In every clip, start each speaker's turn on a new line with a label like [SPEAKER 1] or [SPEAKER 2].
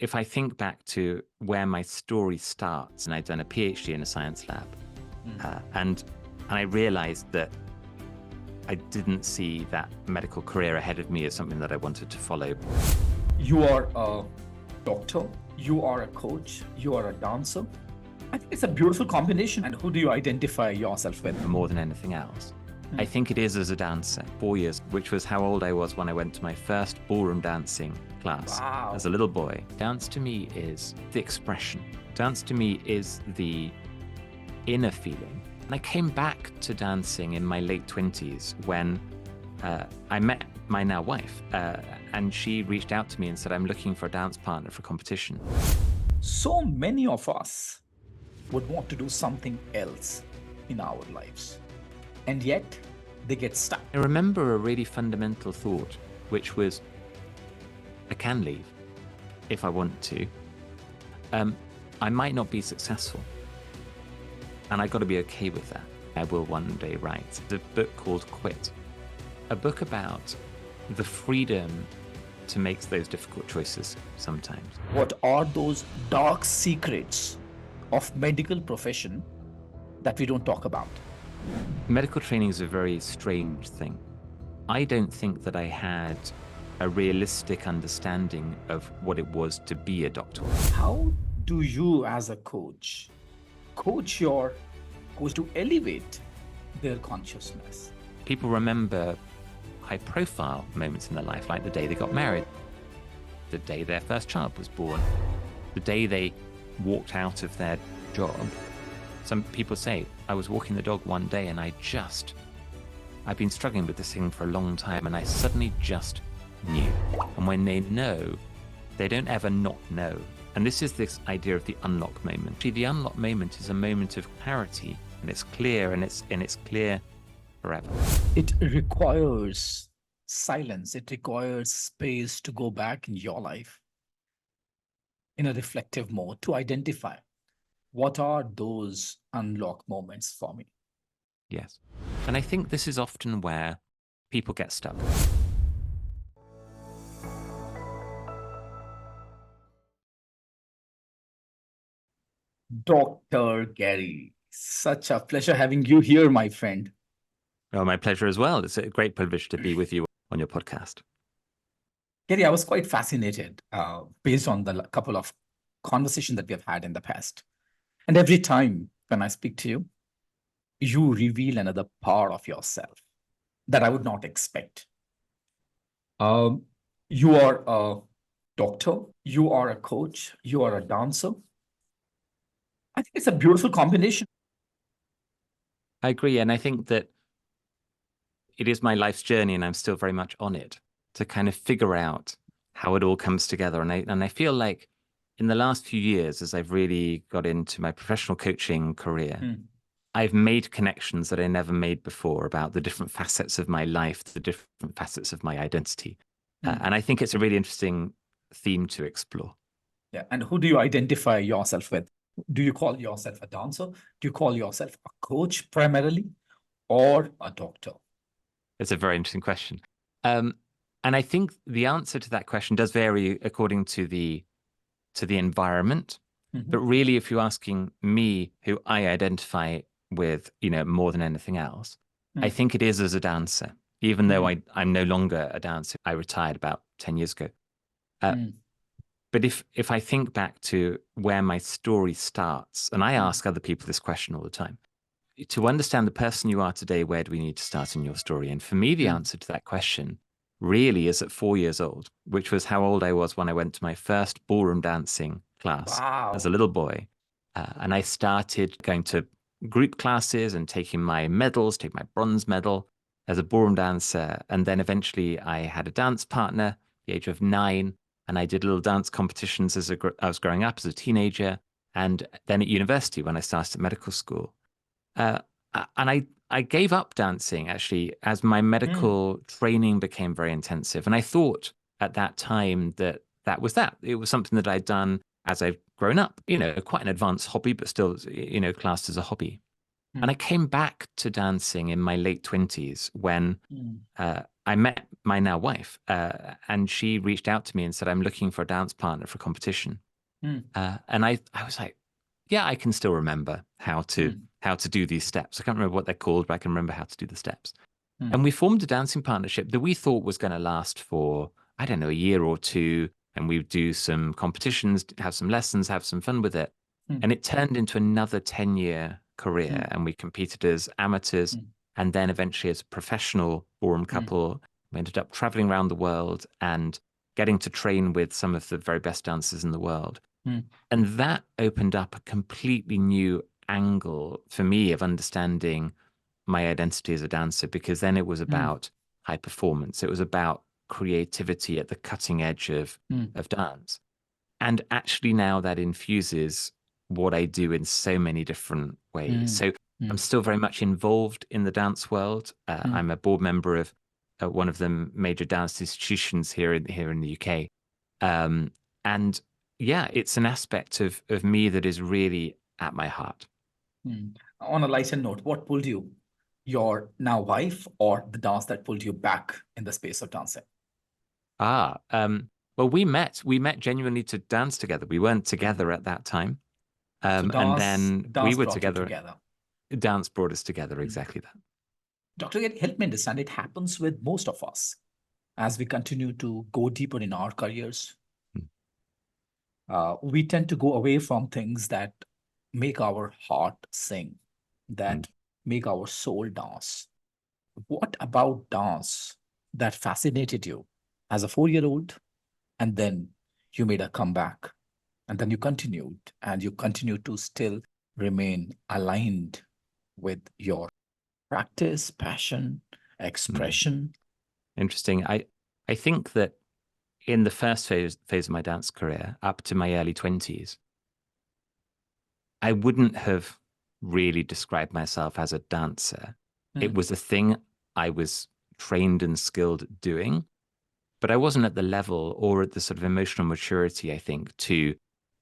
[SPEAKER 1] if I think back to where my story starts, and I'd done a PhD in a science lab, and I realized that I didn't see that medical career ahead of me as something that I wanted to follow.
[SPEAKER 2] You are a doctor, you are a coach, you are a dancer. I think it's a beautiful combination. And who do you identify yourself with?
[SPEAKER 1] More than anything else. I think it is as a dancer, 4 years, which was how old I was when I went to my first ballroom dancing class.
[SPEAKER 2] Wow.
[SPEAKER 1] As a little boy. Dance to me is the expression. Dance to me is the inner feeling. And I came back to dancing in my late 20s when I met my now wife, and she reached out to me and said, I'm looking for a dance partner for competition.
[SPEAKER 2] So many of us would want to do something else in our lives, and yet they get stuck.
[SPEAKER 1] I remember a really fundamental thought, which was, I can leave if I want to. I might not be successful, and I got to be okay with that. I will one day write a book called Quit, a book about the freedom to make those difficult choices sometimes.
[SPEAKER 2] What are those dark secrets of medical profession that we don't talk about?
[SPEAKER 1] Medical training is a very strange thing. I don't think that I had a realistic understanding of what it was to be a doctor.
[SPEAKER 2] How do you, as a coach your coach to elevate their consciousness?
[SPEAKER 1] People remember high-profile moments in their life, like the day they got married, the day their first child was born, the day they walked out of their job. Some people say, I was walking the dog one day and I've been struggling with this thing for a long time and I suddenly just knew. And when they know, they don't ever not know. And this is this idea of the unlock moment. Actually, the unlock moment is a moment of clarity, and it's clear, and it's clear forever.
[SPEAKER 2] It requires silence. It requires space to go back in your life in a reflective mode to identify what are those unlock moments for me.
[SPEAKER 1] Yes. And I think this is often where people get stuck.
[SPEAKER 2] Dr. Gary, such a pleasure having you here, my friend.
[SPEAKER 1] Oh, my pleasure as well. It's a great privilege to be with you on your podcast.
[SPEAKER 2] Gary, I was quite fascinated based on the couple of conversations that we have had in the past. And every time when I speak to you, you reveal another part of yourself that I would not expect. You are a doctor, you are a coach, you are a dancer. I think it's a beautiful combination.
[SPEAKER 1] I agree. And I think that it is my life's journey, and I'm still very much on it, to kind of figure out how it all comes together. And I feel like in the last few years, as I've really got into my professional coaching career, I've made connections that I never made before about the different facets of my life, the different facets of my identity. And I think it's a really interesting theme to explore.
[SPEAKER 2] Yeah. And who do you identify yourself with? Do you call yourself a dancer? Do you call yourself a coach primarily, or a doctor?
[SPEAKER 1] It's a very interesting question. And I think the answer to that question does vary according to the environment. But really, if you're asking me who I identify with, more than anything else, I think it is as a dancer, even though I'm no longer a dancer. I retired about 10 years ago. But if I think back to where my story starts, and I ask other people this question all the time, to understand the person you are today, where do we need to start in your story? And for me, the answer to that question really is at 4 years old, which was how old I was when I went to my first ballroom dancing class as a little boy. And I started going to group classes and taking my medals, take my bronze medal as a ballroom dancer. And then eventually I had a dance partner at the age of 9. And I did little dance competitions as I was growing up as a teenager. And then at university, when I started at medical school. And I gave up dancing, actually, as my medical training became very intensive. And I thought at that time that was that. It was something that I'd done as I've grown up, quite an advanced hobby, but still, classed as a hobby. And I came back to dancing in my late 20s when I I met my now wife, and she reached out to me and said, I'm looking for a dance partner for competition. And I was like, yeah, I can still remember how to do these steps. I can't remember what they're called, but I can remember how to do the steps. And we formed a dancing partnership that we thought was going to last for, I don't know, a year or two. And we would do some competitions, have some lessons, have some fun with it. And it turned into another 10-year career. And we competed as amateurs and then eventually as a professional ballroom couple. We ended up traveling around the world and getting to train with some of the very best dancers in the world. And that opened up a completely new angle for me of understanding my identity as a dancer, because then it was about high performance. It was about creativity at the cutting edge of dance. And actually now that infuses what I do in so many different ways. So I'm still very much involved in the dance world. I'm a board member of one of the major dance institutions here in the UK. And yeah, it's an aspect of me that is really at my heart.
[SPEAKER 2] On a lighter note, what pulled you, your now wife, or the dance that pulled you back in the space of dancing?
[SPEAKER 1] Well, we met genuinely to dance together. We weren't together at that time.
[SPEAKER 2] So
[SPEAKER 1] And then we
[SPEAKER 2] dance
[SPEAKER 1] were
[SPEAKER 2] brought you
[SPEAKER 1] together.
[SPEAKER 2] together.
[SPEAKER 1] Dance brought us together, exactly that.
[SPEAKER 2] Dr. Gary, help me understand, it happens with most of us as we continue to go deeper in our careers. We tend to go away from things that make our heart sing, that make our soul dance. What about dance that fascinated you as a 4-year-old, and then you made a comeback, and then you continued, and you continue to still remain aligned with your practice, passion, expression?
[SPEAKER 1] Interesting. I think that in the first phase of my dance career, up to my early 20s, I wouldn't have really described myself as a dancer. It was a thing I was trained and skilled at doing, but I wasn't at the level or at the sort of emotional maturity, I think, to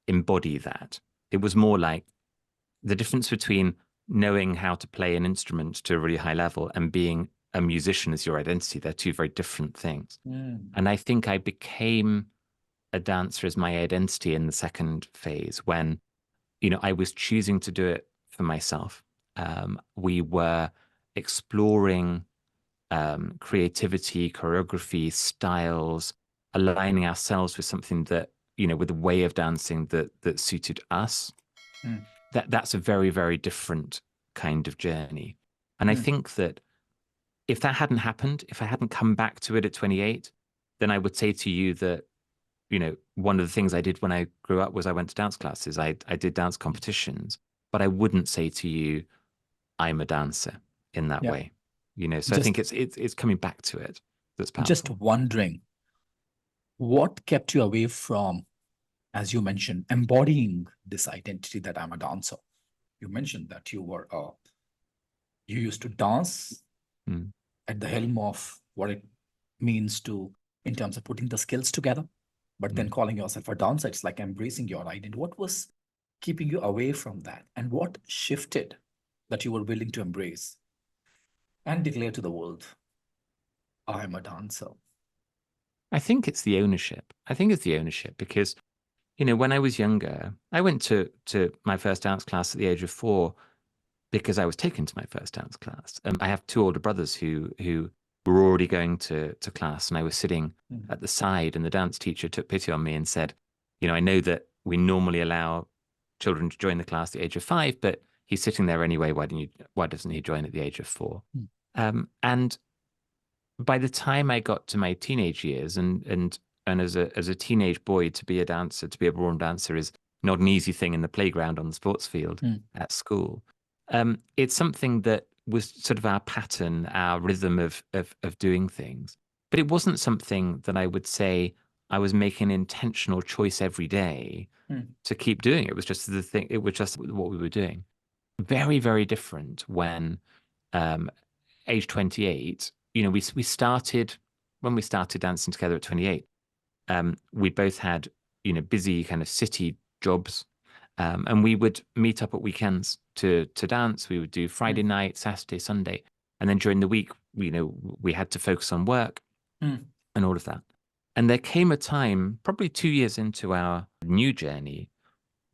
[SPEAKER 1] embody that. It was more like the difference between knowing how to play an instrument to a really high level and being a musician as your identity. They're two very different things. And I think I became a dancer as my identity in the second phase when, I was choosing to do it for myself. We were exploring creativity, choreography, styles, aligning ourselves with something that, with a way of dancing that suited us. That's a very, very different kind of journey. And I think that if that hadn't happened, if I hadn't come back to it at 28, then I would say to you that, one of the things I did when I grew up was I went to dance classes. I did dance competitions, but I wouldn't say to you, I'm a dancer in that way. So I think it's coming back to it that's powerful.
[SPEAKER 2] Just wondering, what kept you away from, as you mentioned, embodying this identity that I'm a dancer? You mentioned that you used to dance at the helm of what it means to, in terms of putting the skills together, but then calling yourself a dancer, it's like embracing your identity. What was keeping you away from that? And what shifted that you were willing to embrace and declare to the world, I'm a dancer?
[SPEAKER 1] I think it's the ownership. Because, when I was younger, I went to my first dance class at the age of 4 because I was taken to my first dance class. I have 2 older brothers who were already going to class, and I was sitting at the side, and the dance teacher took pity on me and said, I know that we normally allow children to join the class at the age of 5, but he's sitting there anyway. Why doesn't he join at the age of 4? And by the time I got to my teenage years, and as a teenage boy, to be a dancer, to be a ballroom dancer, is not an easy thing in the playground, on the sports field, at school. It's something that was sort of our pattern, our rhythm of doing things. But it wasn't something that I would say I was making an intentional choice every day to keep doing. It was just the thing. It was just what we were doing. Very, very different when age 28. We started, when we started dancing together at 28. We both had busy kind of city jobs. And we would meet up at weekends to dance. We would do Friday night, Saturday, Sunday. And then during the week, we had to focus on work.
[SPEAKER 2] Mm.
[SPEAKER 1] and all of that. And there came a time, probably 2 years into our new journey,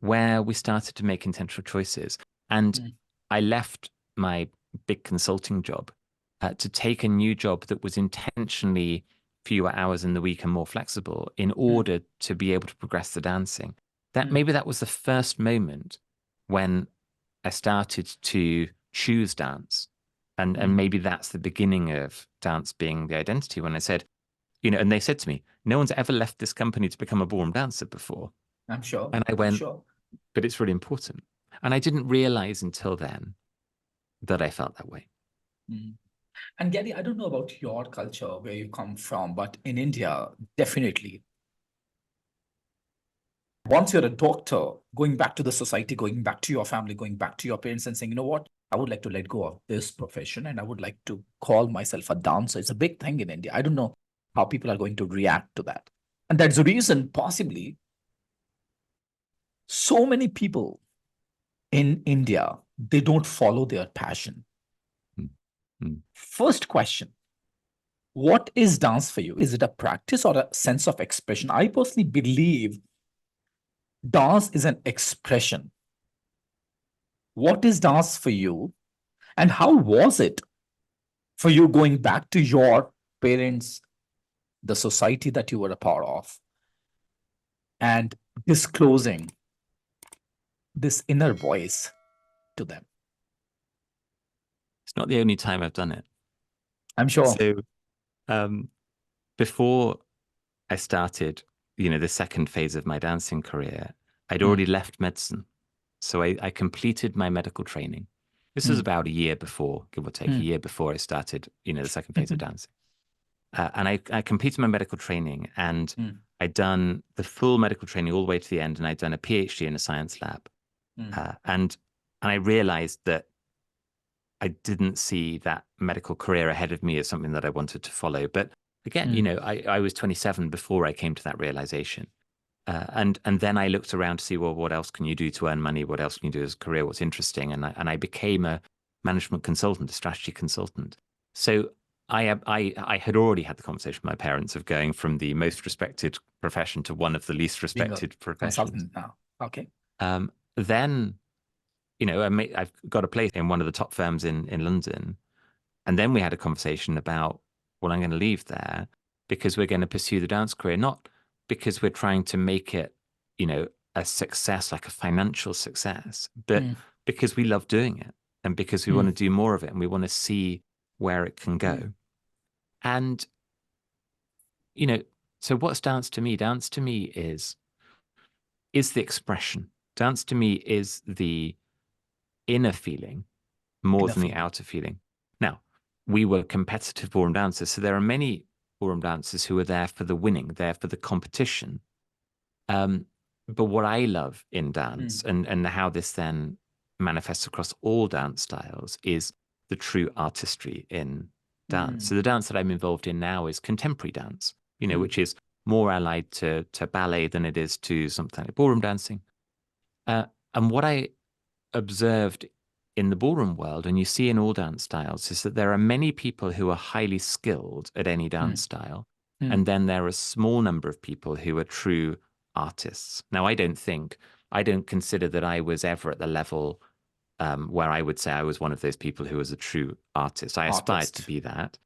[SPEAKER 1] where we started to make intentional choices. And
[SPEAKER 2] Mm.
[SPEAKER 1] I left my big consulting job to take a new job that was intentionally fewer hours in the week and more flexible in order to be able to progress the dancing. That maybe that was the first moment when I started to choose dance. And maybe that's the beginning of dance being the identity, when I said, and they said to me, no one's ever left this company to become a ballroom dancer before.
[SPEAKER 2] I'm sure.
[SPEAKER 1] And I
[SPEAKER 2] I'm
[SPEAKER 1] went,
[SPEAKER 2] sure.
[SPEAKER 1] but it's really important. And I didn't realize until then that I felt that way.
[SPEAKER 2] Mm. And Gary, I don't know about your culture, where you come from, but in India, definitely, once you're a doctor, going back to the society, going back to your family, going back to your parents and saying, you know what, I would like to let go of this profession and I would like to call myself a dancer. It's a big thing in India. I don't know how people are going to react to that. And that's the reason, possibly, so many people in India, they don't follow their passion.
[SPEAKER 1] Mm.
[SPEAKER 2] First question, what is dance for you? Is it a practice or a sense of expression? I personally believe dance is an expression. What is dance for you? And how was it for you going back to your parents, the society that you were a part of, and disclosing this inner voice to them?
[SPEAKER 1] It's not the only time I've done it.
[SPEAKER 2] I'm sure.
[SPEAKER 1] So before I started, the second phase of my dancing career, I'd already left medicine. So I completed my medical training. This was about a year before, give or take, a year before I started, the second phase of dancing. And I completed my medical training, and I'd done the full medical training all the way to the end, and I'd done a PhD in a science lab. And I realized that I didn't see that medical career ahead of me as something that I wanted to follow. But again, I was 27 before I came to that realization. And then I looked around to see, well, what else can you do to earn money? What else can you do as a career? What's interesting? And I became a management consultant, a strategy consultant. So I had already had the conversation with my parents of going from the most respected profession to one of the least respected professions.
[SPEAKER 2] Consultant now. Okay.
[SPEAKER 1] Then, I've got a place in one of the top firms in London. And then we had a conversation about, well, I'm going to leave there because we're going to pursue the dance career, not because we're trying to make it, a success, like a financial success, but because we love doing it and because we want to do more of it and we want to see where it can go. And, so what's dance to me? Dance to me is the expression. Dance to me is the inner feeling more than the outer feeling. Now, we were competitive ballroom dancers, so there are many ballroom dancers who are there for the winning, there for the competition. But what I love in dance and how this then manifests across all dance styles is the true artistry in dance. So the dance that I'm involved in now is contemporary dance, which is more allied to ballet than it is to something like ballroom dancing. And what I observed in the ballroom world, and you see in all dance styles, is that there are many people who are highly skilled at any dance style. And then there are a small number of people who are true artists. Now, I don't consider that I was ever at the level where I would say I was one of those people who was a true artist. I aspired to be that.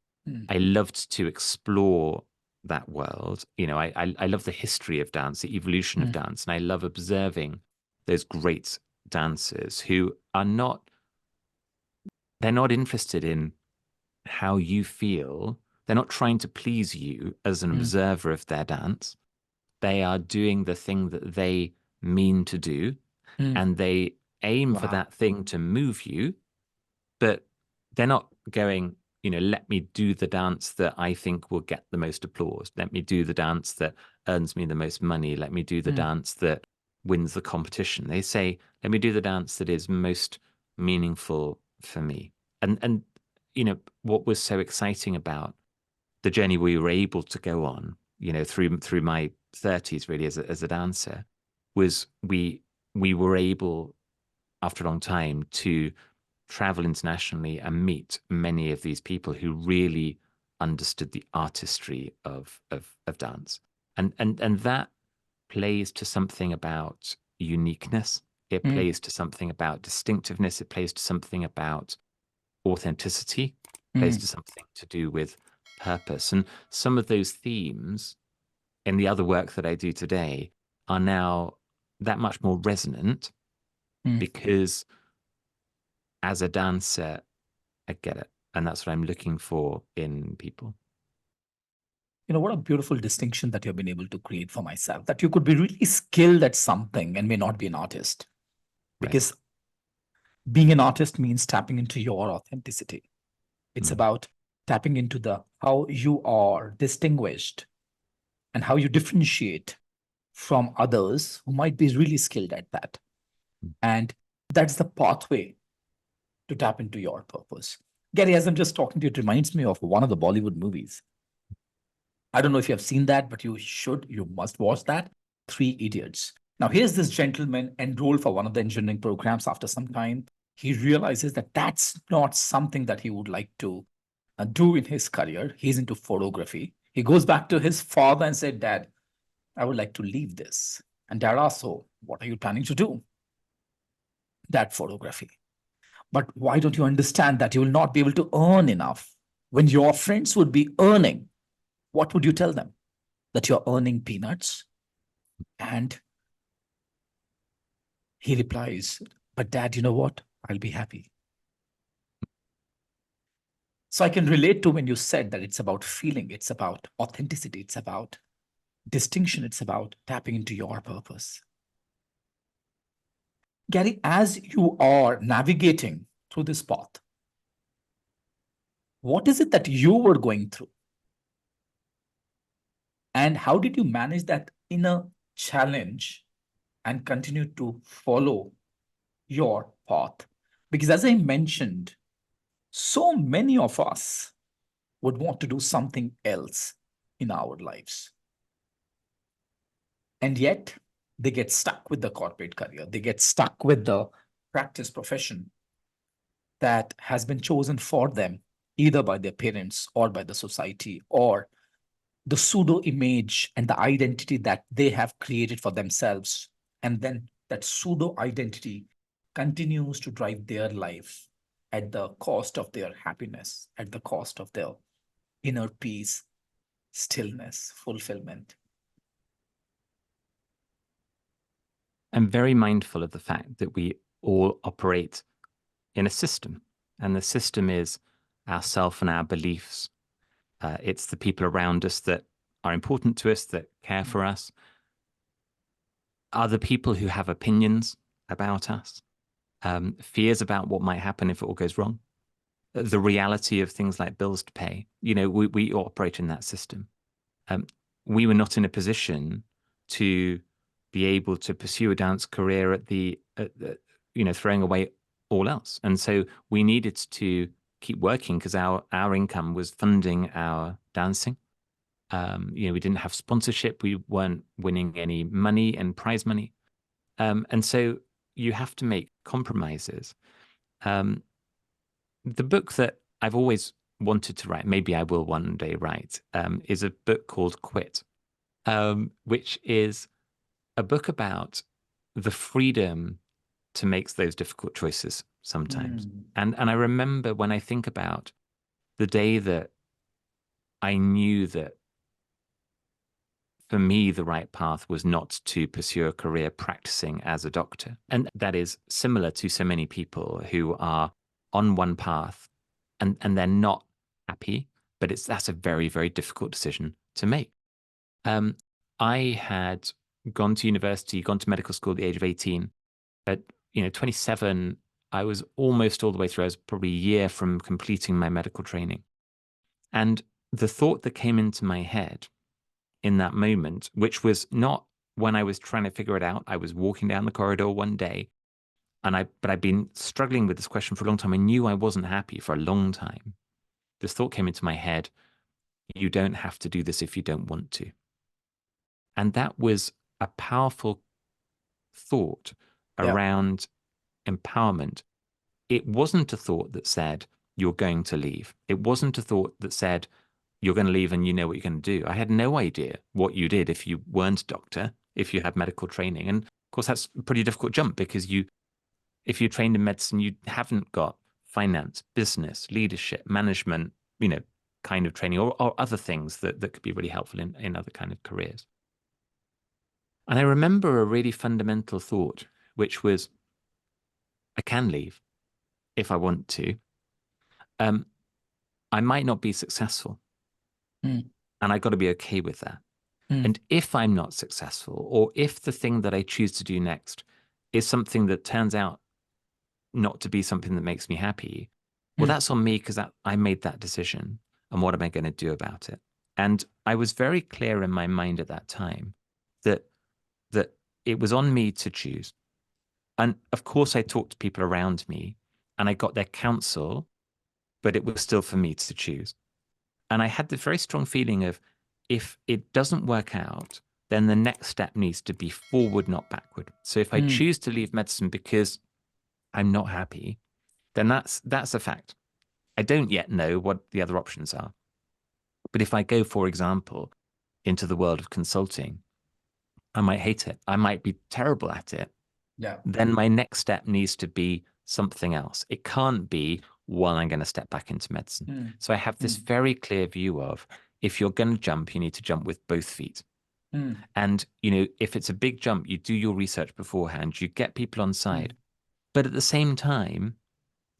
[SPEAKER 1] I loved to explore that world. I love the history of dance, the evolution of dance, and I love observing those great dancers who are they're not interested in how you feel. They're not trying to please you as an observer of their dance. They are doing the thing that they mean to do, and they aim for that thing to move you, but they're not going, let me do the dance that I think will get the most applause. Let me do the dance that earns me the most money. Let me do the dance that wins the competition. They say, let me do the dance that is most meaningful for me. And what was so exciting about the journey we were able to go on, through my 30s really as a dancer, was we were able, after a long time, to travel internationally and meet many of these people who really understood the artistry of dance. And that plays to something about uniqueness. It plays to something about distinctiveness. It plays to something about authenticity, plays to something to do with purpose. And some of those themes in the other work that I do today are now that much more resonant because as a dancer, I get it. And that's what I'm looking for in people.
[SPEAKER 2] You know, what a beautiful distinction that you've been able to create for myself, that you could be really skilled at something and may not be an artist. Because being an artist means tapping into your authenticity. It's about tapping into the how you are distinguished and how you differentiate from others who might be really skilled at that. And that's the pathway to tap into your purpose. Gary, as I'm just talking to you, it reminds me of one of the Bollywood movies. I don't know if you have seen that, but you should, you must watch that. Three Idiots. Now, here's this gentleman enrolled for one of the engineering programs after some time. He realizes that that's not something that he would like to do in his career. He's into photography. He goes back to his father and said, Dad, I would like to leave this. And Dad asked, so what are you planning to do? Dad, photography. But why don't you understand that you will not be able to earn enough? When your friends would be earning, what would you tell them? That you're earning peanuts? And he replies, but Dad, you know what? I'll be happy. So I can relate to when you said that it's about feeling, it's about authenticity, it's about distinction, it's about tapping into your purpose. Gary, as you are navigating through this path, what is it that you were going through? And how did you manage that inner challenge and continue to follow your path? Because as I mentioned, so many of us would want to do something else in our lives. And yet they get stuck with the corporate career. They get stuck with the practice profession that has been chosen for them, either by their parents or by the society, or the pseudo image and the identity that they have created for themselves. And then that pseudo identity continues to drive their life at the cost of their happiness, at the cost of their inner peace, stillness, fulfillment.
[SPEAKER 1] I'm very mindful of the fact that we all operate in a system, and the system is ourself and our beliefs. It's the people around us that are important to us, that care for us. Other people who have opinions about us, fears about what might happen if it all goes wrong, the reality of things like bills to pay. You know, we operate in that system. We were not in a position to be able to pursue a dance career at the throwing away all else. And so we needed to keep working because our income was funding our dancing. We didn't have sponsorship. We weren't winning any money and prize money. And so you have to make compromises. The book that I've always wanted to write, maybe I will one day write, is a book called Quit, which is a book about the freedom to make those difficult choices sometimes. And I remember when I think about the day that I knew that for me, the right path was not to pursue a career practicing as a doctor. And that is similar to so many people who are on one path and they're not happy, but that's a very, very difficult decision to make. I had gone to university, gone to medical school at the age of 18. At 27, I was almost all the way through. I was probably a year from completing my medical training. And the thought that came into my head in that moment, which was not when I was trying to figure it out. I was walking down the corridor one day, but I'd been struggling with this question for a long time. I knew I wasn't happy for a long time. This thought came into my head: you don't have to do this if you don't want to. And that was a powerful thought around empowerment. It wasn't a thought that said, you're going to leave. It wasn't a thought that said, you're going to leave and you know what you're going to do. I had no idea what you did if you weren't a doctor, if you had medical training. And of course, that's a pretty difficult jump because if you trained in medicine, you haven't got finance, business, leadership, management, kind of training or other things that could be really helpful in other kind of careers. And I remember a really fundamental thought, which was, I can leave if I want to. I might not be successful, and I got to be okay with that. And if I'm not successful, or if the thing that I choose to do next is something that turns out not to be something that makes me happy, well, that's on me because I made that decision. And what am I going to do about it? And I was very clear in my mind at that time that it was on me to choose. And of course, I talked to people around me and I got their counsel, but it was still for me to choose. And I had the very strong feeling of, if it doesn't work out, then the next step needs to be forward, not backward. So if I choose to leave medicine because I'm not happy, then that's a fact. I don't yet know what the other options are. But if I go, for example, into the world of consulting, I might hate it. I might be terrible at it.
[SPEAKER 2] Yeah.
[SPEAKER 1] Then my next step needs to be something else. It can't be, well, I'm going to step back into medicine. So I have this very clear view of, if you're going to jump, you need to jump with both feet. And, if it's a big jump, you do your research beforehand, you get people on side. But at the same time,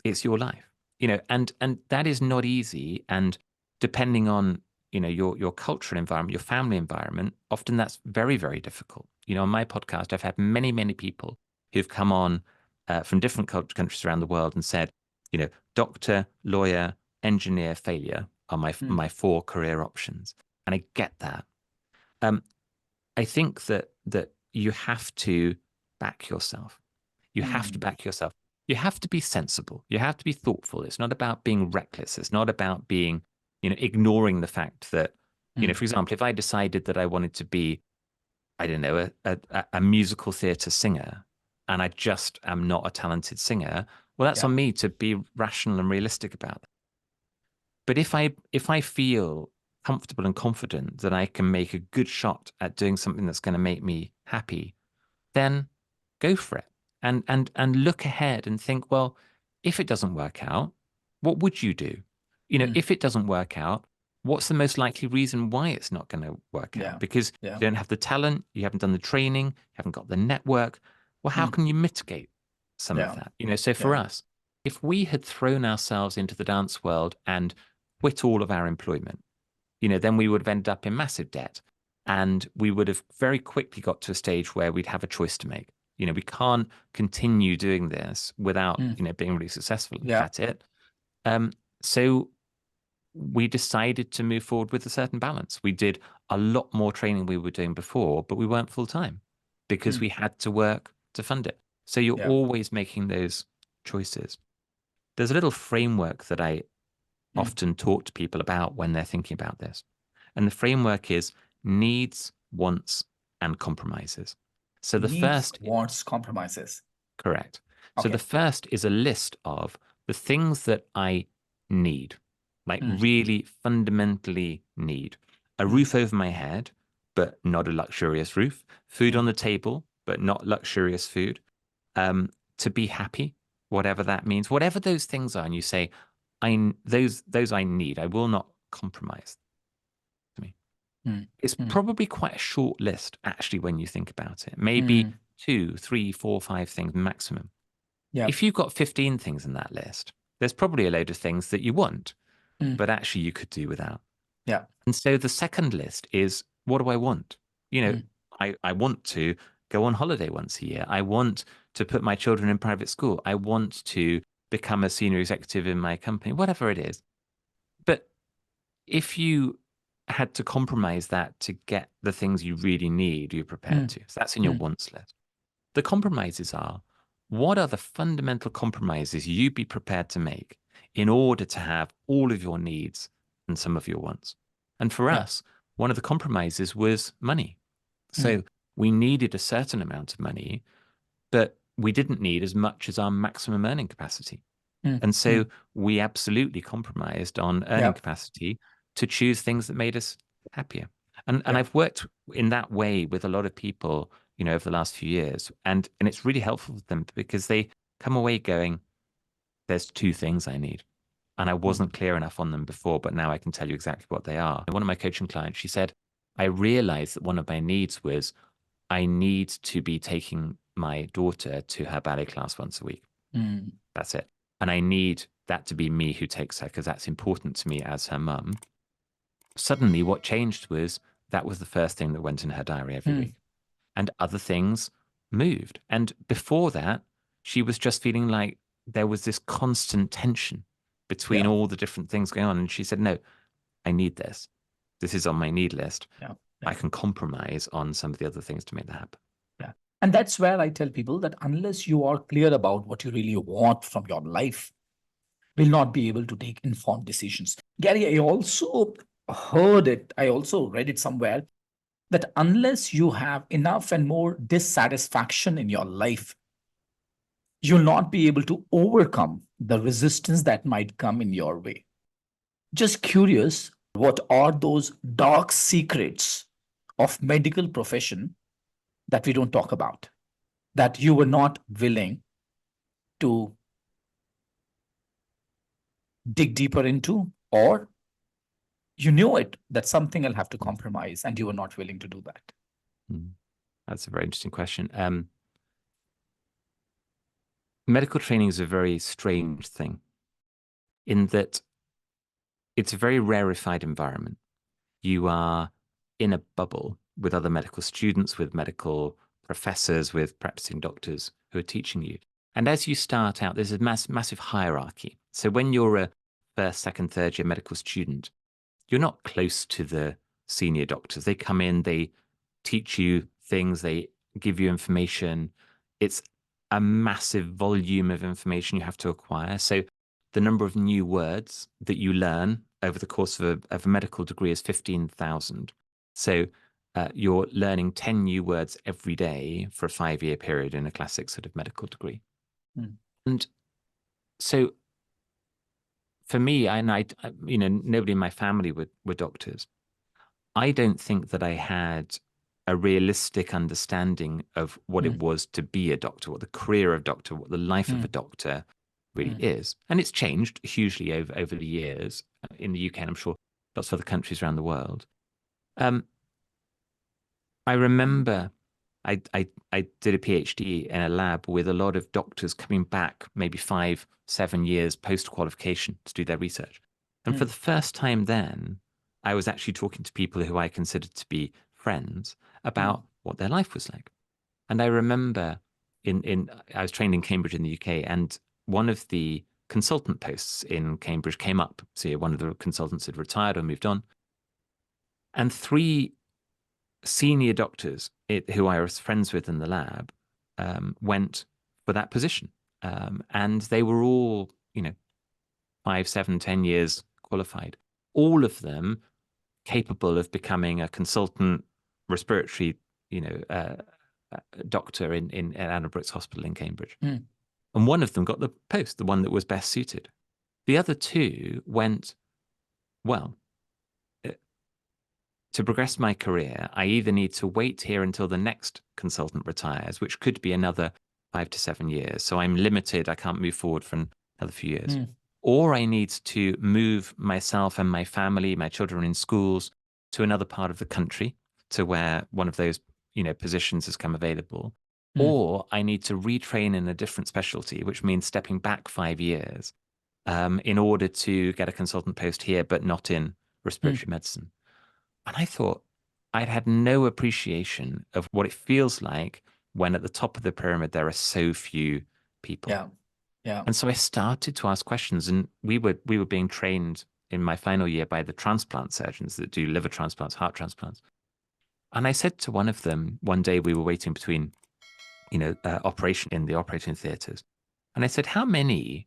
[SPEAKER 1] it's your life, and that is not easy. And depending on, your cultural environment, your family environment, often that's very, very difficult. On my podcast, I've had many, many people who've come on from different countries around the world and said, doctor, lawyer, engineer, failure are my four career options. And I get that. I think that you have to back yourself. You have to back yourself. You have to be sensible. You have to be thoughtful. It's not about being reckless. It's not about being, ignoring the fact that, for example, if I decided that I wanted to be, I don't know, a musical theatre singer, and I just am not a talented singer, well, that's on me to be rational and realistic about that. But if I feel comfortable and confident that I can make a good shot at doing something that's going to make me happy, then go for it. And look ahead and think, well, if it doesn't work out, what would you do? If it doesn't work out, what's the most likely reason why it's not going to work out? Because you don't have the talent, you haven't done the training, you haven't got the network. Well, how can you mitigate some of that? So for us, if we had thrown ourselves into the dance world and quit all of our employment, then we would have ended up in massive debt. And we would have very quickly got to a stage where we'd have a choice to make. We can't continue doing this without, being really successful at it. So we decided to move forward with a certain balance. We did a lot more training we were doing before, but we weren't full time because we had to work to fund it. So you're always making those choices. There's a little framework that I often talk to people about when they're thinking about this. And the framework is needs, wants, and compromises. So the first,
[SPEAKER 2] wants, compromises.
[SPEAKER 1] Correct. Okay. So the first is a list of the things that I need, like really fundamentally need. A roof over my head, but not a luxurious roof. Food on the table, but not luxurious food. To be happy, whatever that means, whatever those things are. And you say, those I need, I will not compromise. It's probably quite a short list, actually, when you think about it. Maybe 2, 3, 4, 5 things maximum. If you've got 15 things in that list, there's probably a load of things that you want, but actually you could do without. And so the second list is, what do I want? I want to go on holiday once a year. I want to put my children in private school. I want to become a senior executive in my company, whatever it is. But if you had to compromise that to get the things you really need, you're prepared to. So that's in your wants list. The compromises are, what are the fundamental compromises you'd be prepared to make in order to have all of your needs and some of your wants? And for us, one of the compromises was money. So we needed a certain amount of money, but we didn't need as much as our maximum earning capacity. And so we absolutely compromised on earning capacity to choose things that made us happier. And I've worked in that way with a lot of people, over the last few years, and it's really helpful for them because they come away going, there's two things I need. And I wasn't clear enough on them before, but now I can tell you exactly what they are. One of my coaching clients, she said, I realized that one of my needs was I need to be taking my daughter to her ballet class once a week. That's it. And I need that to be me who takes her because that's important to me as her mum. Suddenly what changed was that was the first thing that went in her diary every week. And other things moved. And before that, she was just feeling like there was this constant tension between all the different things going on. And she said, no, I need this. This is on my need list. I can compromise on some of the other things to make that happen.
[SPEAKER 2] And that's where I tell people that unless you are clear about what you really want from your life, will not be able to take informed decisions. Gary, I also heard it, I also read it somewhere, that unless you have enough and more dissatisfaction in your life, you'll not be able to overcome the resistance that might come in your way. Just curious, what are those dark secrets of medical profession that we don't talk about, that you were not willing to dig deeper into, or you knew it, that something will have to compromise and you were not willing to do that?
[SPEAKER 1] That's a very interesting question. Medical training is a very strange thing in that it's a very rarefied environment. You are in a bubble with other medical students, with medical professors, with practicing doctors who are teaching you. And as you start out, there's a massive hierarchy. So when you're a first, second, third year medical student, you're not close to the senior doctors. They come in, they teach you things, they give you information. It's a massive volume of information you have to acquire. So the number of new words that you learn over the course of a medical degree is 15,000. So you're learning 10 new words every day for a 5-year period in a classic sort of medical degree. And so for me, and I, nobody in my family were doctors. I don't think that I had a realistic understanding of what it was to be a doctor, what the career of doctor, what the life of a doctor really is. And it's changed hugely over the years in the UK, and I'm sure lots of other countries around the world. I remember I did a PhD in a lab with a lot of doctors coming back maybe 5-7 years post-qualification to do their research. And for the first time then, I was actually talking to people who I considered to be friends about what their life was like. And I remember I was trained in Cambridge in the UK, and one of the consultant posts in Cambridge came up. So one of the consultants had retired or moved on. And 3 senior doctors who I was friends with in the lab went for that position. And they were all, 5, 7, 10 years qualified. All of them capable of becoming a consultant respiratory, doctor in Addenbrooke's Hospital in Cambridge. And one of them got the post, the one that was best suited. The other 2 went, well, to progress my career, I either need to wait here until the next consultant retires, which could be another 5 to 7 years. So I'm limited. I can't move forward for another few years. Or I need to move myself and my family, my children in schools, to another part of the country, to where one of those, positions has come available. Or I need to retrain in a different specialty, which means stepping back 5 years in order to get a consultant post here, but not in respiratory medicine. And I thought I'd had no appreciation of what it feels like when at the top of the pyramid there are so few people. And so I started to ask questions, and we were being trained in my final year by the transplant surgeons that do liver transplants, heart transplants. And I said to one of them, one day we were waiting between, operation in the operating theaters. And I said, how many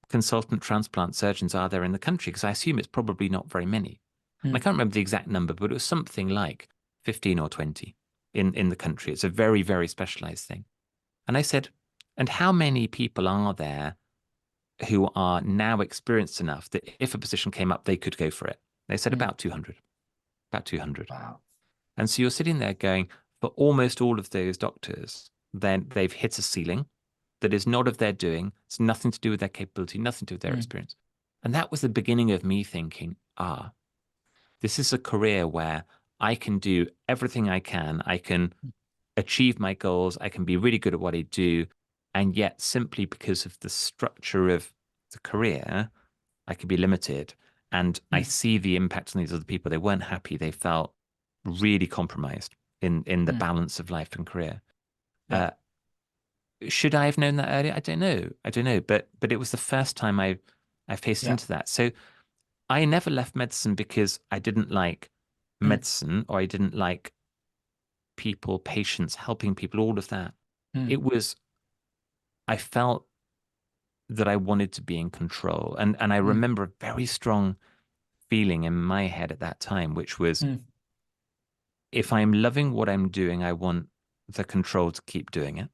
[SPEAKER 1] consultant transplant surgeons are there in the country? Because I assume it's probably not very many. And I can't remember the exact number, but it was something like 15 or 20 in the country. It's a very, very specialized thing. And I said, and how many people are there who are now experienced enough that if a position came up, they could go for it? They said about 200, about 200.
[SPEAKER 2] Wow.
[SPEAKER 1] And so you're sitting there going, for almost all of those doctors, then they've hit a ceiling that is not of their doing. It's nothing to do with their capability, nothing to do with their experience. And that was the beginning of me thinking, this is a career where I can do everything I can. I can achieve my goals. I can be really good at what I do. And yet, simply because of the structure of the career, I could be limited. And I see the impact on these other people. They weren't happy. They felt really compromised in the balance of life and career.
[SPEAKER 2] Yeah.
[SPEAKER 1] Should I have known that earlier? I don't know. I don't know. But it was the first time I faced into that. So I never left medicine because I didn't like medicine or I didn't like people, patients, helping people, all of that. It was, I felt that I wanted to be in control. And I remember a very strong feeling in my head at that time, which was, if I'm loving what I'm doing, I want the control to keep doing it.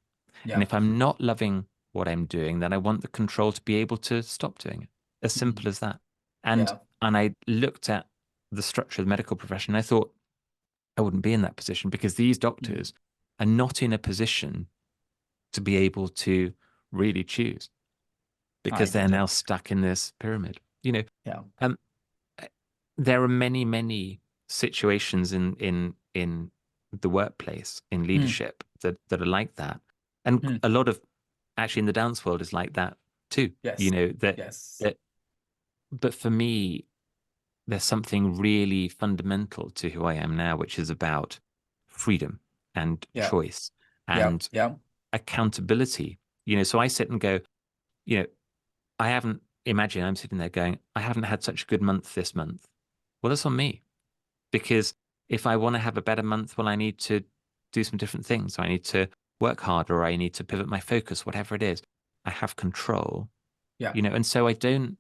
[SPEAKER 1] And if I'm not loving what I'm doing, then I want the control to be able to stop doing it. As simple as that. And I looked at the structure of the medical profession. And I thought I wouldn't be in that position because these doctors are not in a position to be able to really choose because they're now stuck in this pyramid. There are many, many situations in the workplace, in leadership that are like that. And a lot of actually in the dance world is like that too. But for me, there's something really fundamental to who I am now, which is about freedom and choice and accountability. So I sit and go, I'm sitting there going, I haven't had such a good month this month. Well, that's on me. Because if I want to have a better month, well, I need to do some different things. So I need to work harder, or I need to pivot my focus, whatever it is. I have control. And so I don't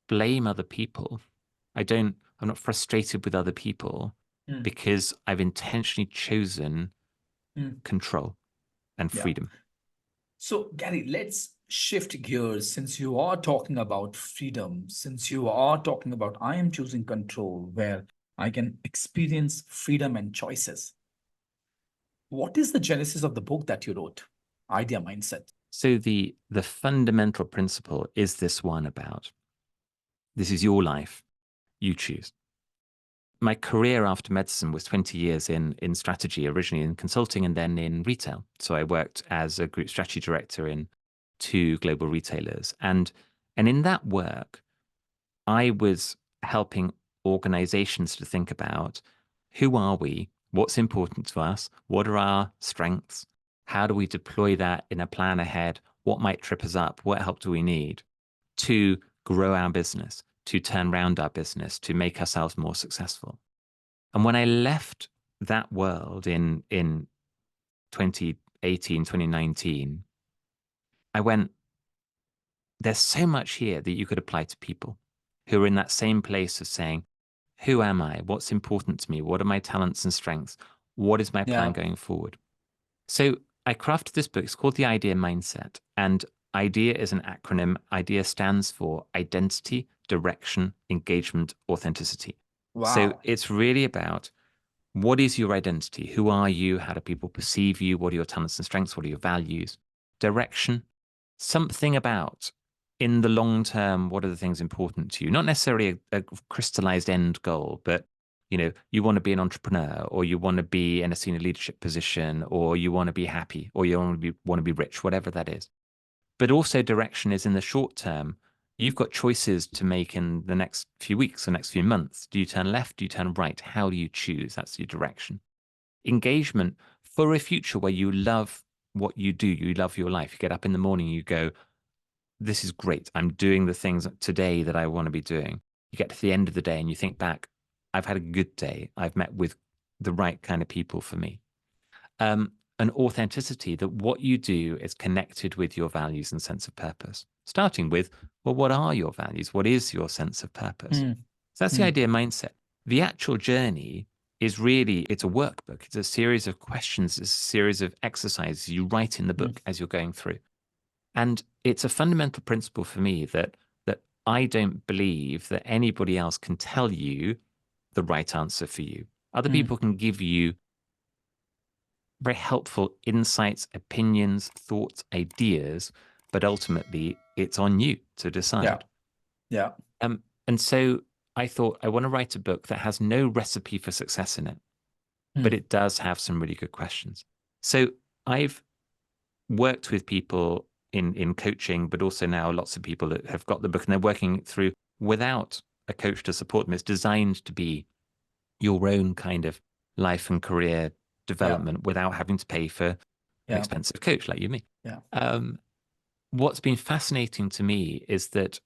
[SPEAKER 1] blame other people. I'm not frustrated with other people because I've intentionally chosen control and freedom.
[SPEAKER 2] So, Gary, let's shift gears. Since you are talking about freedom, since you are talking about I am choosing control where I can experience freedom and choices. What is the genesis of the book that you wrote, Idea Mindset?
[SPEAKER 1] So the fundamental principle is this one about, this is your life, you choose. My career after medicine was 20 years in strategy, originally in consulting and then in retail. So I worked as a group strategy director in 2 global retailers. And in that work, I was helping organizations to think about, who are we? What's important to us? What are our strengths? How do we deploy that in a plan ahead? What might trip us up? What help do we need to grow our business, to turn around our business, to make ourselves more successful? And when I left that world in 2018, 2019, I went, there's so much here that you could apply to people who are in that same place of saying, who am I? What's important to me? What are my talents and strengths? What is my plan going forward? So I crafted this book. It's called The Idea Mindset. And IDEA is an acronym. IDEA stands for identity, direction, engagement, authenticity.
[SPEAKER 2] Wow.
[SPEAKER 1] So it's really about, what is your identity? Who are you? How do people perceive you? What are your talents and strengths? What are your values? Direction, something about, in the long term, what are the things important to you? Not necessarily a crystallized end goal, but you want to be an entrepreneur, or you want to be in a senior leadership position, or you want to be happy, or you want to be rich, whatever that is. But also direction is in the short term. You've got choices to make in the next few weeks, the next few months. Do you turn left? Do you turn right? How do you choose? That's your direction. Engagement, for a future where you love what you do, you love your life. You get up in the morning, you go, this is great. I'm doing the things today that I want to be doing. You get to the end of the day and you think back, I've had a good day. I've met with the right kind of people for me. An authenticity, that what you do is connected with your values and sense of purpose. Starting with, well, what are your values? What is your sense of purpose? So that's the idea mindset. The actual journey is really, it's a workbook. It's a series of questions. It's a series of exercises you write in the book as you're going through. And it's a fundamental principle for me that I don't believe that anybody else can tell you the right answer for you. Other people can give you very helpful insights, opinions, thoughts, ideas, but ultimately it's on you to decide.
[SPEAKER 2] Yeah.
[SPEAKER 1] And so I thought, I want to write a book that has no recipe for success in it, but it does have some really good questions. So I've worked with people in coaching, but also now lots of people that have got the book and they're working through without a coach to support them. It's designed to be your own kind of life and career development without having to pay for an expensive coach like you and me. What's been fascinating to me is that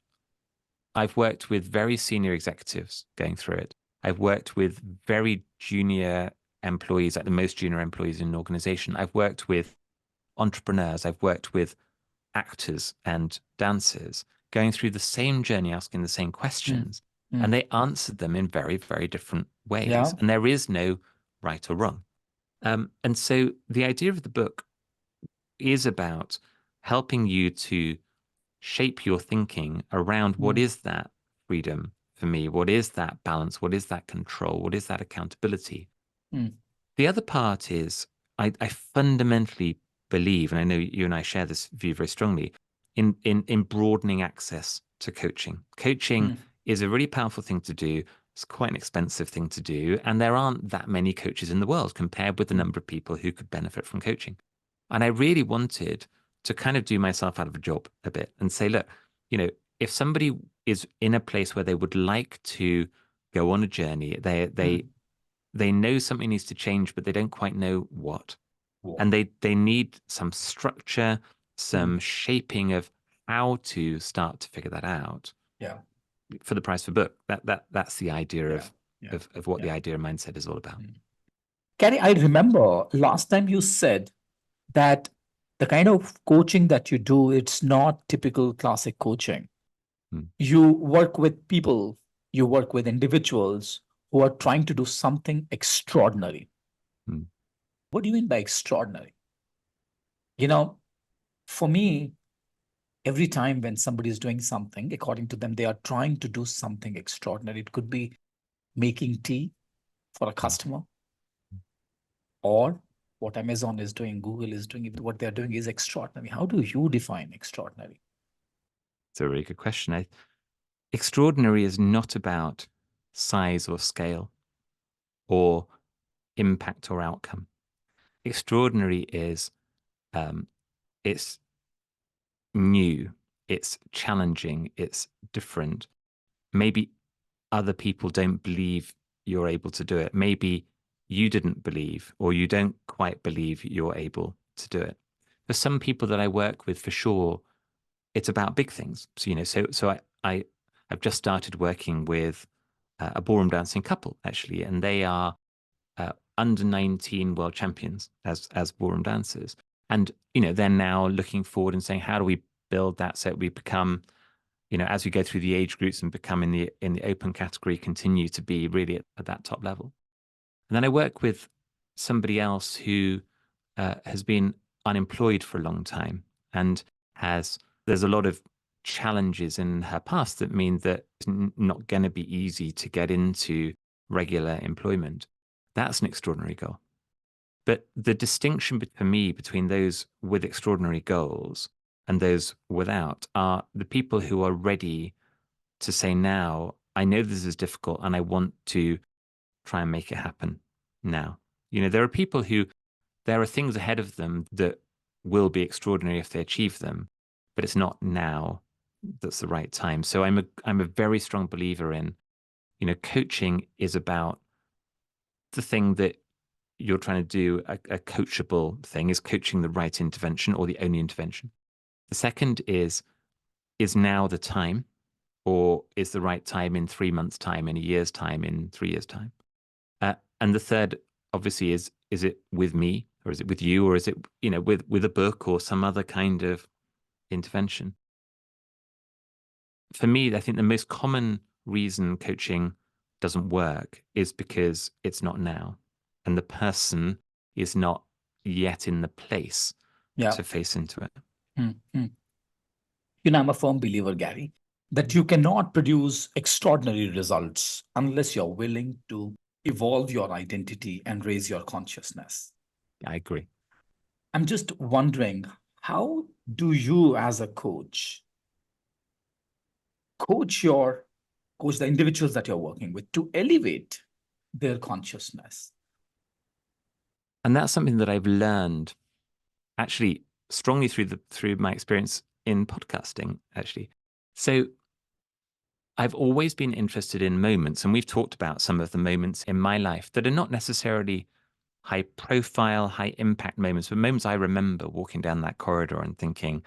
[SPEAKER 1] I've worked with very senior executives going through it. I've worked with very junior employees, like the most junior employees in an organization. I've worked with entrepreneurs. I've worked with actors and dancers going through the same journey, asking the same questions, and they answered them in very, very different ways. And there is no right or wrong. And so the idea of the book is about helping you to shape your thinking around what is that freedom for me? What is that balance? What is that control? What is that accountability? The other part is I fundamentally believe, and I know you and I share this view very strongly, in broadening access to coaching. Coaching is a really powerful thing to do. It's quite an expensive thing to do. And there aren't that many coaches in the world compared with the number of people who could benefit from coaching. And I really wanted to kind of do myself out of a job a bit and say, look, if somebody is in a place where they would like to go on a journey, they know something needs to change, but they don't quite know what. And they need some structure, some shaping of how to start to figure that out. For the price of a book. That's the idea of what the idea of mindset is all about.
[SPEAKER 2] Gary, I remember last time you said that the kind of coaching that you do, it's not typical classic coaching. You work with people, you work with individuals who are trying to do something extraordinary. What do you mean by extraordinary? For me, every time when somebody is doing something, according to them, they are trying to do something extraordinary. It could be making tea for a customer, or what Amazon is doing, Google is doing, what they're doing is extraordinary. How do you define extraordinary?
[SPEAKER 1] It's a really good question. Extraordinary is not about size or scale or impact or outcome. Extraordinary is it's new, it's challenging, it's different. Maybe other people don't believe you're able to do it. Maybe you didn't believe, or you don't quite believe you're able to do it. For some people that I work with, for sure, it's about big things. So I've just started working with a ballroom dancing couple, actually, and they are under 19 world champions as ballroom dancers. And, they're now looking forward and saying, how do we build that so we become, as we go through the age groups and become in the open category, continue to be really at that top level. And then I work with somebody else who has been unemployed for a long time and there's a lot of challenges in her past that mean that it's not going to be easy to get into regular employment. That's an extraordinary goal. But the distinction for me between those with extraordinary goals and those without are the people who are ready to say, now, I know this is difficult and I want to try and make it happen now. There are people who, there are things ahead of them that will be extraordinary if they achieve them, but it's not now that's the right time. So I'm a very strong believer in, coaching is about the thing that you're trying to do. A coachable thing is coaching the right intervention or the only intervention. The second is now the time, or is the right time in 3 months' time, in a year's time, in 3 years' time? And the third, obviously, is it with me, or is it with you, or is it, with a book or some other kind of intervention? For me, I think the most common reason coaching doesn't work is because it's not now, and the person is not yet in the place to face into it.
[SPEAKER 2] I'm a firm believer, Gary, that you cannot produce extraordinary results unless you're willing to evolve your identity and raise your consciousness.
[SPEAKER 1] I agree.
[SPEAKER 2] I'm just wondering, how do you as a coach coach the individuals that you're working with to elevate their consciousness?
[SPEAKER 1] And that's something that I've learned actually strongly through my experience in podcasting, actually. So I've always been interested in moments, and we've talked about some of the moments in my life that are not necessarily high profile, high impact moments, but moments I remember walking down that corridor and thinking,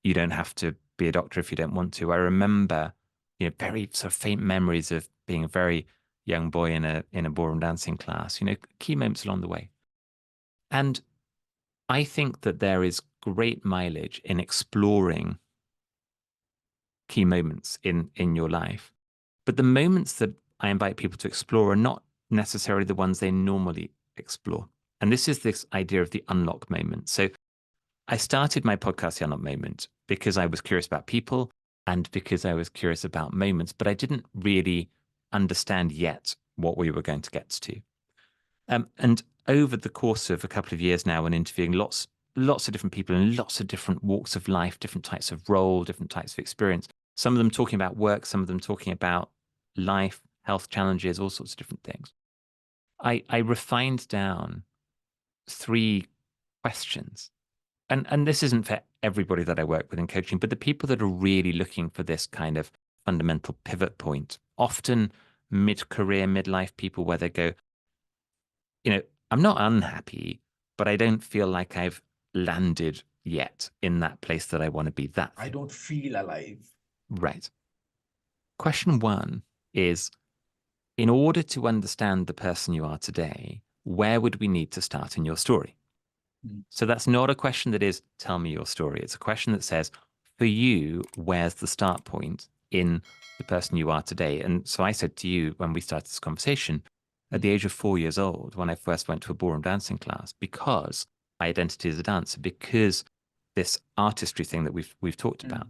[SPEAKER 1] you don't have to be a doctor if you don't want to. I remember, very sort of faint memories of being a very young boy in a ballroom dancing class, key moments along the way. And I think that there is great mileage in exploring key moments in your life. But the moments that I invite people to explore are not necessarily the ones they normally explore. And this is this idea of the unlock moment. So I started my podcast, The Unlock Moment, because I was curious about people and because I was curious about moments, but I didn't really understand yet what we were going to get to. And over the course of a couple of years now, and interviewing lots of different people in lots of different walks of life, different types of role, different types of experience, some of them talking about work, some of them talking about life, health challenges, all sorts of different things. I refined down 3 questions. And this isn't for everybody that I work with in coaching, but the people that are really looking for this kind of fundamental pivot point, often mid-career, midlife people where they go, I'm not unhappy, but I don't feel like I've landed yet in that place that I want to be.
[SPEAKER 2] I don't feel alive.
[SPEAKER 1] Right. Question 1 is, in order to understand the person you are today, where would we need to start in your story? So that's not a question that is, tell me your story. It's a question that says, for you, where's the start point in the person you are today? And so I said to you when we started this conversation, at the age of 4 years old, when I first went to a ballroom dancing class, because my identity as a dancer, because this artistry thing that we've talked about.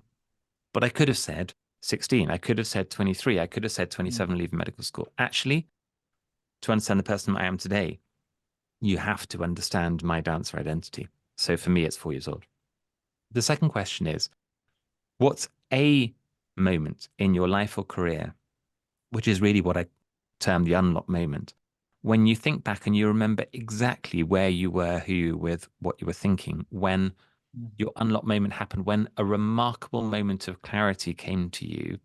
[SPEAKER 1] But I could have said 16, I could have said 23, I could have said 27, leaving medical school. Actually, to understand the person I am today, you have to understand my dancer identity. So for me, it's 4 years old. The second question is, what's a moment in your life or career, which is really what I term the unlock moment, when you think back and you remember exactly where you were, who you were with, what you were thinking, when your unlock moment happened, when a remarkable moment of clarity came to you,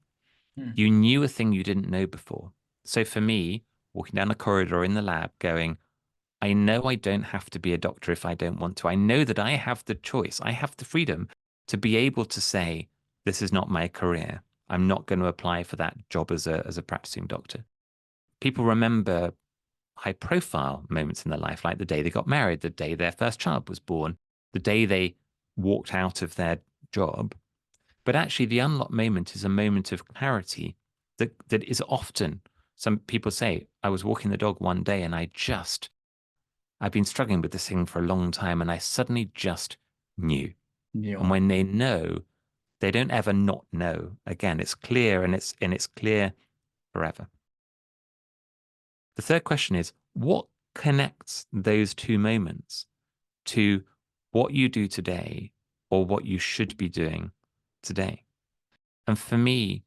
[SPEAKER 1] you knew a thing you didn't know before. So for me, walking down a corridor in the lab going, I know I don't have to be a doctor if I don't want to. I know that I have the choice. I have the freedom to be able to say, this is not my career. I'm not going to apply for that job as a practicing doctor. People remember high profile moments in their life, like the day they got married, the day their first child was born, the day they walked out of their job. But actually, the unlock moment is a moment of clarity that is often, some people say, I was walking the dog one day and I've been struggling with this thing for a long time and I suddenly just knew. And when they know, they don't ever not know. Again, it's clear and it's clear forever. The third question is, what connects those 2 moments to what you do today or what you should be doing today? And for me,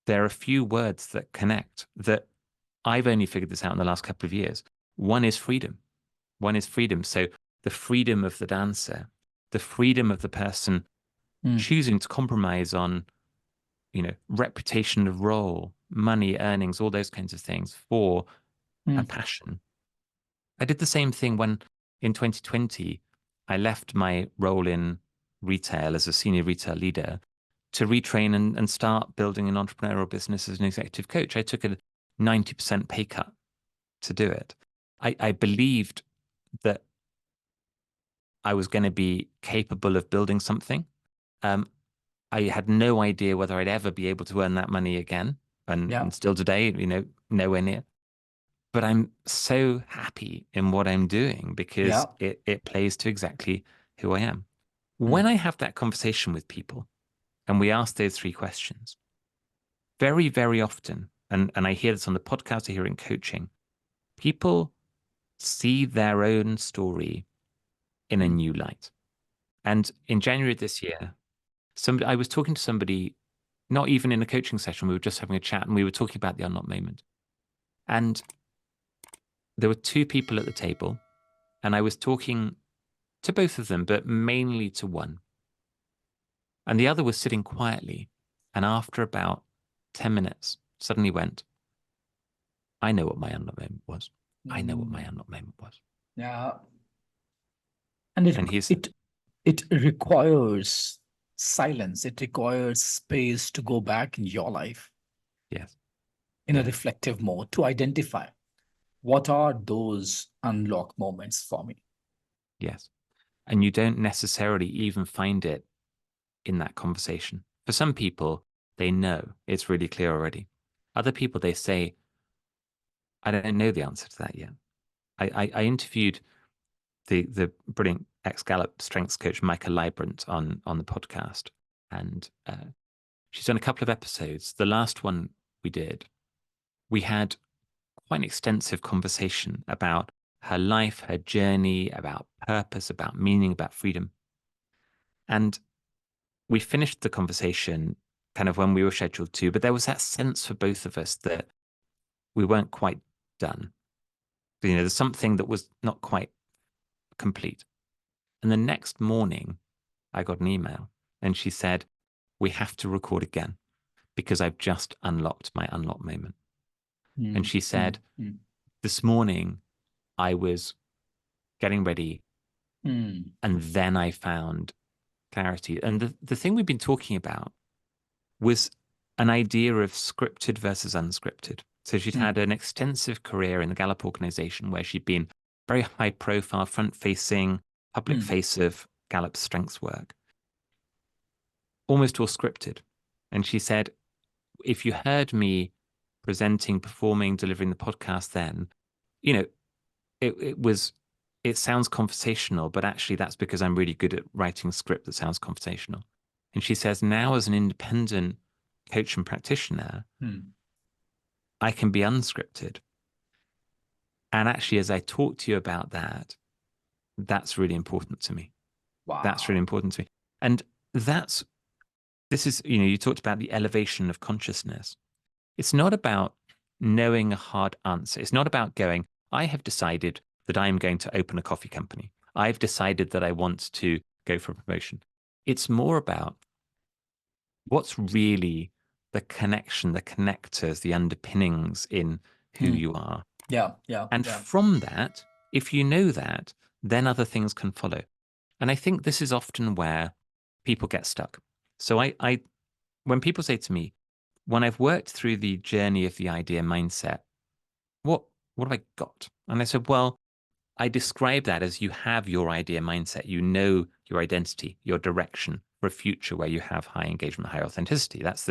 [SPEAKER 1] there are a few words that connect that I've only figured this out in the last couple of years. One is freedom. So the freedom of the dancer, the freedom of the person choosing to compromise on, reputation of role, money, earnings, all those kinds of things for a passion. I did the same thing when in 2020, I left my role in retail as a senior retail leader to retrain and start building an entrepreneurial business as an executive coach. I took a 90% pay cut to do it. I believed that I was going to be capable of building something. I had no idea whether I'd ever be able to earn that money again. And still today, nowhere near. But I'm so happy in what I'm doing because it plays to exactly who I am. When I have that conversation with people and we ask those 3 questions, very, very often, and I hear this on the podcast, I hear it in coaching, people see their own story in a new light. And in January this year, I was talking to somebody, not even in a coaching session, we were just having a chat, and we were talking about the unlocked moment. And there were two people at the table, and I was talking to both of them, but mainly to one. And the other was sitting quietly. And after about 10 minutes, suddenly went, I know what my unlocked moment was. I know what my unlocked moment was.
[SPEAKER 2] Yeah. And it requires silence. It requires space to go back in your life.
[SPEAKER 1] Yes.
[SPEAKER 2] In a reflective mode to identify what are those unlock moments for me.
[SPEAKER 1] Yes. And you don't necessarily even find it in that conversation. For some people, they know it's really clear already. Other people, they say, I don't know the answer to that yet. I interviewed the brilliant ex-Gallup strengths coach, Micah Librant, on the podcast. And she's done a couple of episodes. The last one we did, we had quite an extensive conversation about her life, her journey, about purpose, about meaning, about freedom. And we finished the conversation kind of when we were scheduled to, but there was that sense for both of us that we weren't quite done. There's something that was not quite complete. And the next morning, I got an email and she said, we have to record again because I've just unlocked my unlock moment. And she said, this morning I was getting ready and then I found clarity. And the thing we've been talking about was an idea of scripted versus unscripted. So she'd had an extensive career in the Gallup organization where she'd been very high profile, front facing, public face of Gallup's strengths work, almost all scripted. And she said, if you heard me presenting, performing, delivering the podcast, then, it sounds conversational, but actually that's because I'm really good at writing a script that sounds conversational. And she says, now as an independent coach and practitioner, I can be unscripted. And actually, as I talk to you about that, that's really important to me.
[SPEAKER 2] Wow.
[SPEAKER 1] That's really important to me. And this is, you talked about the elevation of consciousness. It's not about knowing a hard answer. It's not about going, I have decided that I'm going to open a coffee company. I've decided that I want to go for a promotion. It's more about what's really the connection, the connectors, the underpinnings in who you are.
[SPEAKER 2] Yeah.
[SPEAKER 1] And from that, if you know that, then other things can follow. And I think this is often where people get stuck. So when people say to me, when I've worked through the journey of the idea mindset, what have I got? And I said, well, I describe that as you have your idea mindset, you know your identity, your direction for a future where you have high engagement, high authenticity. That's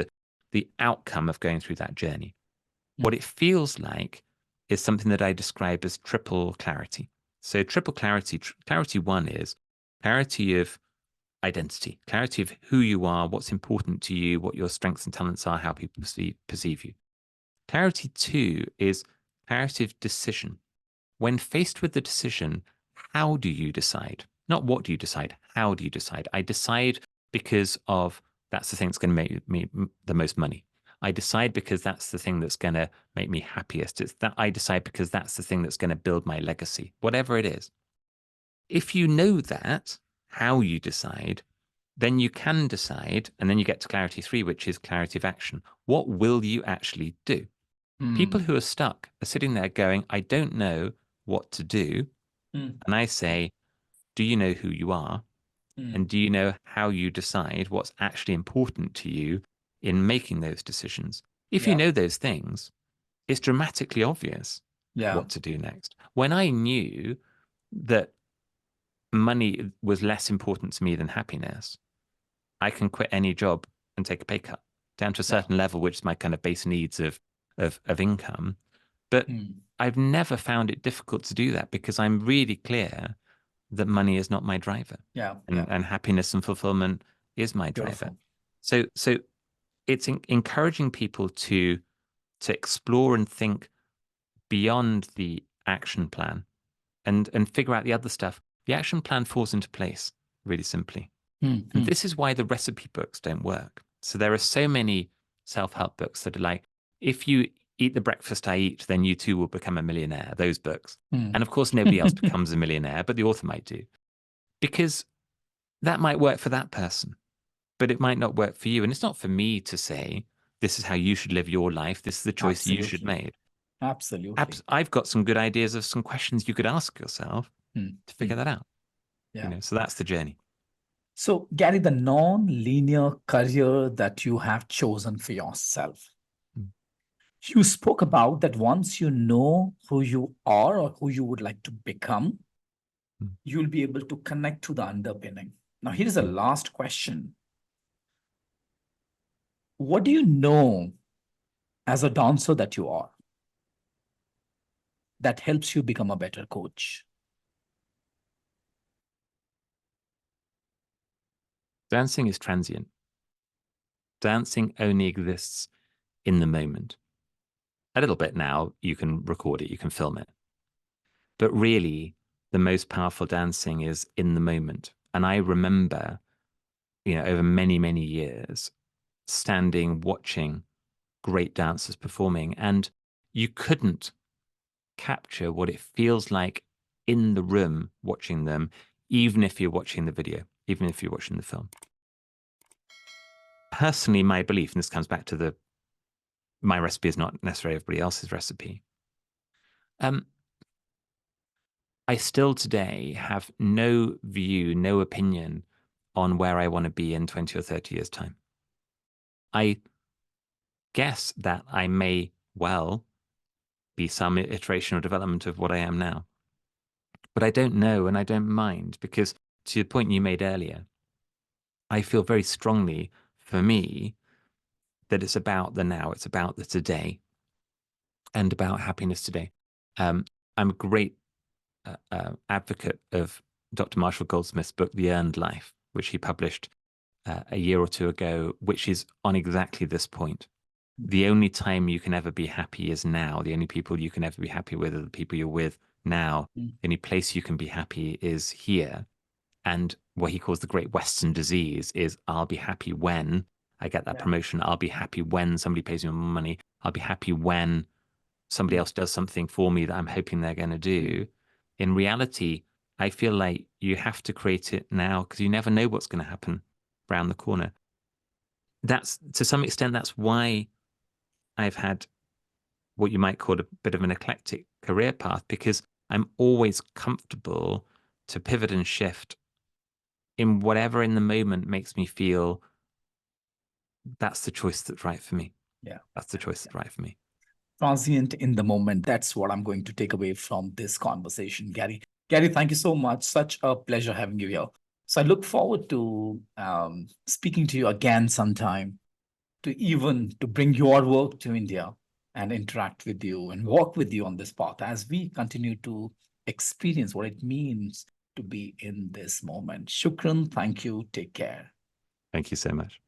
[SPEAKER 1] the outcome of going through that journey. What it feels like is something that I describe as triple clarity. So triple clarity, clarity one is clarity of identity, clarity of who you are, what's important to you, what your strengths and talents are, how people perceive you. Clarity two is clarity of decision. When faced with the decision, how do you decide? Not what do you decide, how do you decide? I decide because of that's the thing that's going to make me the most money. I decide because that's the thing that's going to make me happiest. It's that I decide because that's the thing that's going to build my legacy, whatever it is. If you know that, how you decide, then you can decide, and then you get to clarity three, which is clarity of action. What will you actually do? People who are stuck are sitting there going, I don't know what to do. And I say, do you know who you are? And do you know how you decide what's actually important to you in making those decisions? If you know those things, it's dramatically obvious what to do next. When I knew that money was less important to me than happiness, I can quit any job and take a pay cut down to a certain level, which is my kind of base needs of income. But I've never found it difficult to do that because I'm really clear that money is not my driver. And happiness and fulfillment is my driver. So it's encouraging people to explore and think beyond the action plan and figure out the other stuff. The action plan falls into place really simply. And this is why the recipe books don't work. So there are so many self-help books that are like, if you eat the breakfast I eat, then you too will become a millionaire, those books. And of course, nobody else becomes a millionaire, but the author might do. Because that might work for that person, but it might not work for you. And it's not for me to say, this is how you should live your life. This is the choice you should make.
[SPEAKER 2] Absolutely.
[SPEAKER 1] I've got some good ideas of some questions you could ask yourself to figure that out.
[SPEAKER 2] Yeah.
[SPEAKER 1] You know, so that's the journey.
[SPEAKER 2] So, Gary, the non-linear career that you have chosen for yourself, you spoke about that once you know who you are or who you would like to become, you'll be able to connect to the underpinning. Now, here's the last question. What do you know as a dancer that you are that helps you become a better coach?
[SPEAKER 1] Dancing is transient. Dancing only exists in the moment. A little bit now, you can record it, you can film it. But really, the most powerful dancing is in the moment. And I remember, you know, over many, many years, standing, watching great dancers performing, and you couldn't capture what it feels like in the room watching them, even if you're watching the video, even if you're watching the film. Personally, my belief, and this comes back to my recipe is not necessarily everybody else's recipe. I still today have no view, no opinion on where I want to be in 20 or 30 years' time. I guess that I may well be some iteration or development of what I am now. But I don't know, and I don't mind, because to the point you made earlier, I feel very strongly, for me, that it's about the now, it's about the today, and about happiness today. I'm a great advocate of Dr. Marshall Goldsmith's book, The Earned Life, which he published a year or two ago, which is on exactly this point. The only time you can ever be happy is now. The only people you can ever be happy with are the people you're with now. The only place you can be happy is here. And what he calls the great Western disease is, I'll be happy when I get that promotion. I'll be happy when somebody pays me more money. I'll be happy when somebody else does something for me that I'm hoping they're going to do. In reality, I feel like you have to create it now because you never know what's going to happen around the corner. That's, to some extent, that's why I've had what you might call a bit of an eclectic career path, because I'm always comfortable to pivot and shift in whatever in the moment makes me feel that's the choice that's right for me.
[SPEAKER 2] Yeah.
[SPEAKER 1] That's the choice that's right for me.
[SPEAKER 2] Transient in the moment. That's what I'm going to take away from this conversation, Gary. Gary, thank you so much. Such a pleasure having you here. So I look forward to speaking to you again sometime, to bring your work to India and interact with you and walk with you on this path as we continue to experience what it means to be in this moment. Shukran. Thank you. Take care.
[SPEAKER 1] Thank you so much.